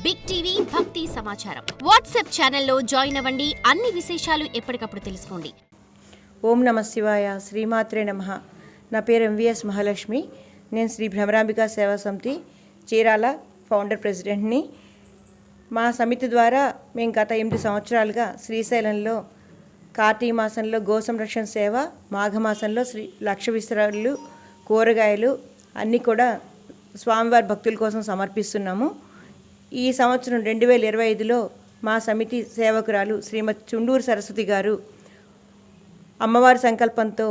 Big TV భక్తి సమాచారం WhatsApp ఛానల్లో జాయిన్ అవ్వండి. అన్ని విశేషాలు ఎప్పటికప్పుడు తెలుసుకోండి. ఓం నమ శివాయ. శ్రీమాత్రే నమః. నా పేరు ఎంవిఎస్ మహాలక్ష్మి. నేను శ్రీ భ్రమరాంబికా సేవా సమితి చీరాల ఫౌండర్ ప్రెసిడెంట్ని. మా సమితి ద్వారా మేము గత 8 సంవత్సరాలుగా శ్రీశైలంలో కార్తీక మాసంలో గో సంరక్షణ సేవ, మాఘమాసంలో లక్ష విస్తరాలు, కూరగాయలు అన్నీ కూడా స్వామివారి భక్తుల కోసం సమర్పిస్తున్నాము. ఈ సంవత్సరం 2025లో మా సమితి సేవకురాలు శ్రీమతి చుండూరు సరస్వతి గారు అమ్మవారి సంకల్పంతో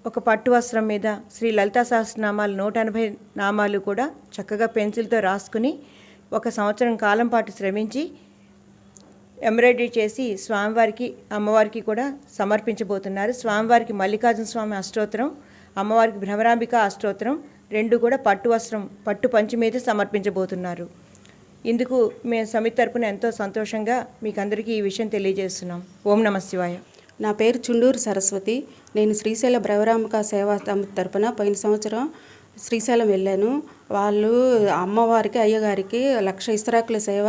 ఒక పట్టు వస్త్రం మీద శ్రీ లలితా సహస్రనామాలు 180 నామాలు కూడా చక్కగా పెన్సిల్తో రాసుకుని ఒక సంవత్సరం కాలం పాటు శ్రమించి ఎంబ్రాయిడరీ చేసి స్వామివారికి అమ్మవారికి కూడా సమర్పించబోతున్నారు. స్వామివారికి మల్లికార్జున స్వామి అష్టోత్తరం, అమ్మవారికి భ్రమరాంబిక అష్టోత్తరం 2 కూడా పట్టు వస్త్రం, పట్టు పంచి మీద సమర్పించబోతున్నారు. ఇందుకు మేము సమితి తరపున ఎంతో సంతోషంగా మీకు అందరికీ ఈ విషయం తెలియజేస్తున్నాం. ఓం నమ శివాయ. నా పేరు చుండూరు సరస్వతి. నేను శ్రీశైల భ్రమరాంబిక సేవా సమితి తరపున పోయిన సంవత్సరం శ్రీశైలం వెళ్ళాను. వాళ్ళు అమ్మవారికి అయ్యగారికి 1,00,000 ఇస్తరాకుల సేవ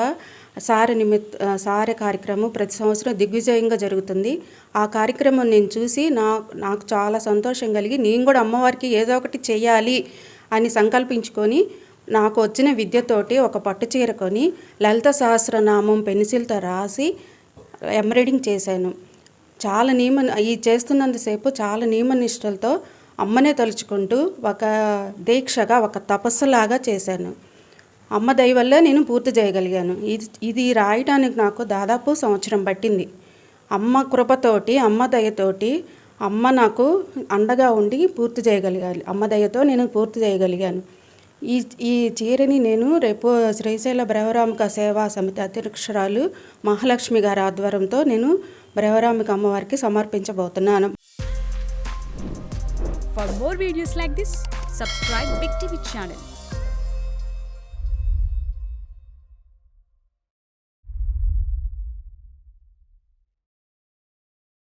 సారె కార్యక్రమం ప్రతి సంవత్సరం దిగ్విజయంగా జరుగుతుంది. ఆ కార్యక్రమం నేను చూసి నాకు చాలా సంతోషం కలిగి నేను కూడా అమ్మవారికి ఏదో ఒకటి చేయాలి అని సంకల్పించుకొని నాకు వచ్చిన విద్యతోటి ఒక పట్టు చీర కొని లలిత సహస్రనామం పెన్సిల్తో రాసి ఎంబ్రాయిడింగ్ చేశాను. చాలా ఈ చేస్తున్నంతసేపు చాలా నియమనిష్టలతో అమ్మనే తలుచుకుంటూ ఒక దీక్షగా ఒక తపస్సులాగా చేశాను. అమ్మ దయ వల్ల నేను పూర్తి చేయగలిగాను. ఇది రాయడానికి నాకు దాదాపు సంవత్సరం పట్టింది. అమ్మ కృపతోటి, అమ్మ దయతోటి అమ్మ నాకు అండగా ఉండి పూర్తి చేయగలిగాను. అమ్మ దయతో నేను పూర్తి చేయగలిగాను. ఈ చీరని నేను రేపు శ్రీశైల భ్రమరాంబిక సేవా సమితి అధ్యక్షురాలు మహాలక్ష్మి గారి ఆధ్వర్యంతో నేను భ్రమరాంబిక అమ్మవారికి సమర్పించబోతున్నాను. For more videos like this, subscribe Big TV channel.